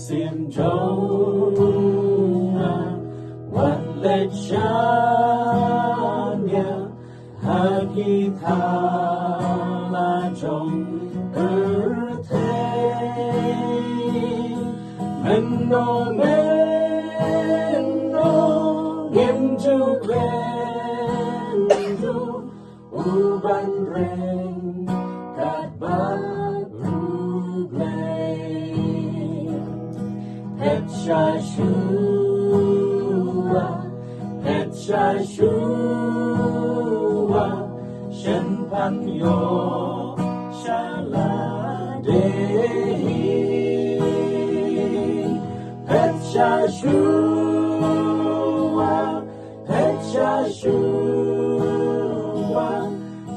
xiêm trống wat lệ cha nhà hagi tha la trong thế men no nghiêm chu lên du u ban reng kat ba Het Shashua, Shen Pan Yo, Shaladehi. Het Shashua,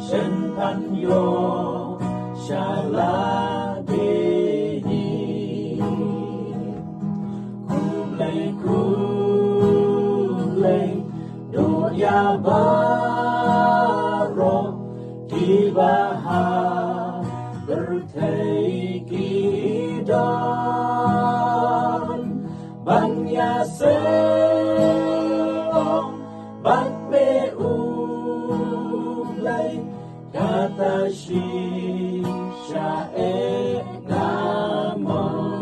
Shen Pan Yo, Shaladehi. Ya baro kibaha berteikidan banya selong bat me ulai kata shisha namang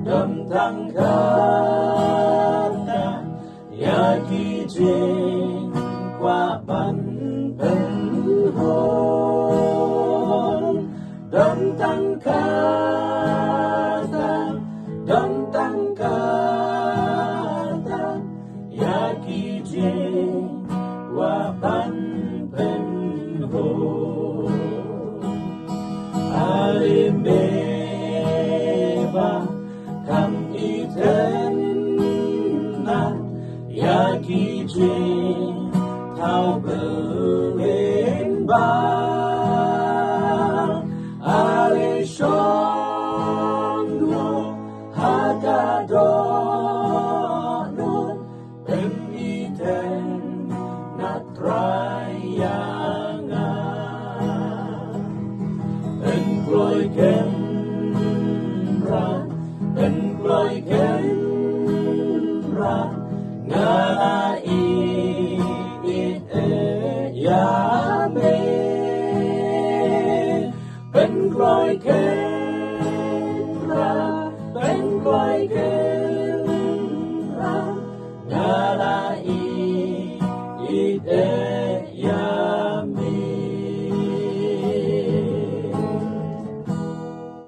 don tangkata yaki jing kwa ban penhon don tangkata yaki jing kwa ban penhon alimeba kam itenna yaki jing tau belin ba ale shondro hagadonon peniten natrayangan employken ngalai yame ngalai